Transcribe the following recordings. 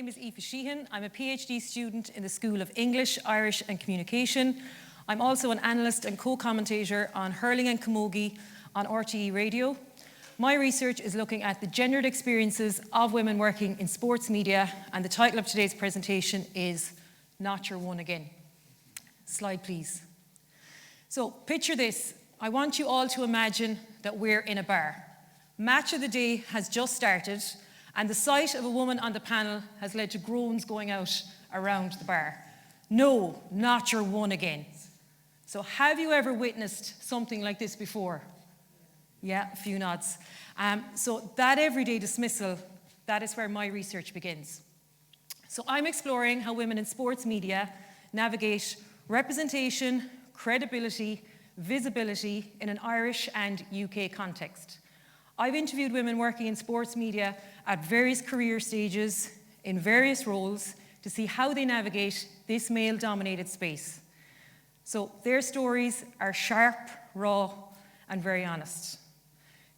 name is Aoife Sheehan. I'm a PhD student in the School of English, Irish and Communication. I'm also an analyst and co-commentator on hurling and camogie on RTE Radio. My research is looking at the gendered experiences of women working in sports media, and the title of today's presentation is Not Your One Again. Slide, please. So picture this. I want you all to imagine that we're in a bar. Match of the day has just started, and the sight of a woman on the panel has led to groans going out around the bar. No, not your one again. So have you ever witnessed something like this before? Yeah, a few nods. So that everyday dismissal, that is where my research begins. So I'm exploring how women in sports media navigate representation, credibility, visibility in an Irish and UK context. I've interviewed women working in sports media at various career stages, in various roles, to see how they navigate this male-dominated space. So their stories are sharp, raw, and very honest.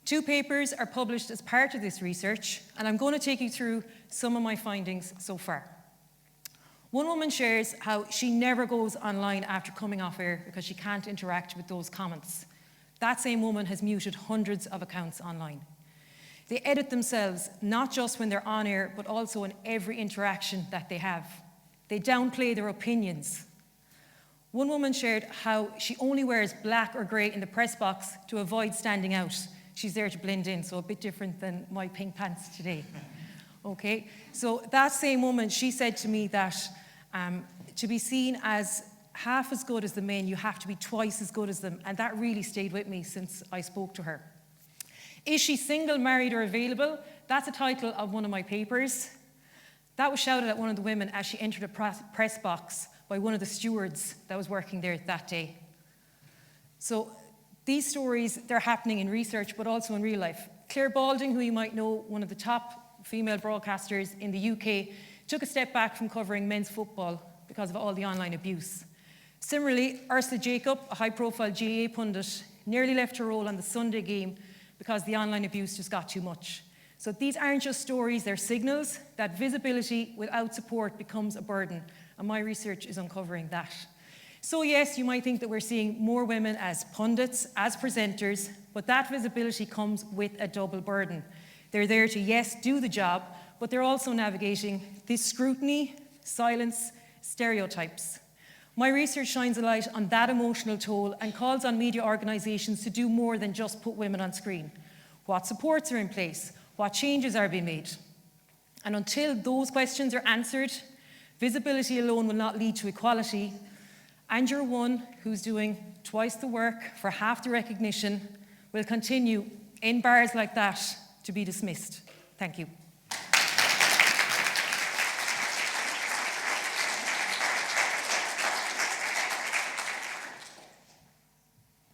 2 papers are published as part of this research, and I'm going to take you through some of my findings so far. One woman shares how she never goes online after coming off air because she can't interact with those comments. That same woman has muted hundreds of accounts online. They edit themselves, not just when they're on air, but also in every interaction that they have. They downplay their opinions. One woman shared how she only wears black or grey in the press box to avoid standing out. She's there to blend in, so a bit different than my pink pants today. Okay, so that same woman, she said to me that to be seen as half as good as the men, you have to be twice as good as them, and that really stayed with me since I spoke to her. Is she single, married, or available? That's a title of one of my papers. That was shouted at one of the women as she entered a press box by one of the stewards that was working there that day. So these stories, they're happening in research, but also in real life. Claire Balding, who you might know, one of the top female broadcasters in the UK, took a step back from covering men's football because of all the online abuse. Similarly, Ursula Jacob, a high-profile GAA pundit, nearly left her role on the Sunday game because the online abuse just got too much. So these aren't just stories, they're signals that visibility without support becomes a burden, and my research is uncovering that. So yes, you might think that we're seeing more women as pundits, as presenters, but that visibility comes with a double burden. They're there to, yes, do the job, but they're also navigating this scrutiny, silence, stereotypes. My research shines a light on that emotional toll and calls on media organisations to do more than just put women on screen. What supports are in place? What changes are being made? And until those questions are answered, visibility alone will not lead to equality, and your one who's doing twice the work for half the recognition will continue in bars like that to be dismissed. Thank you.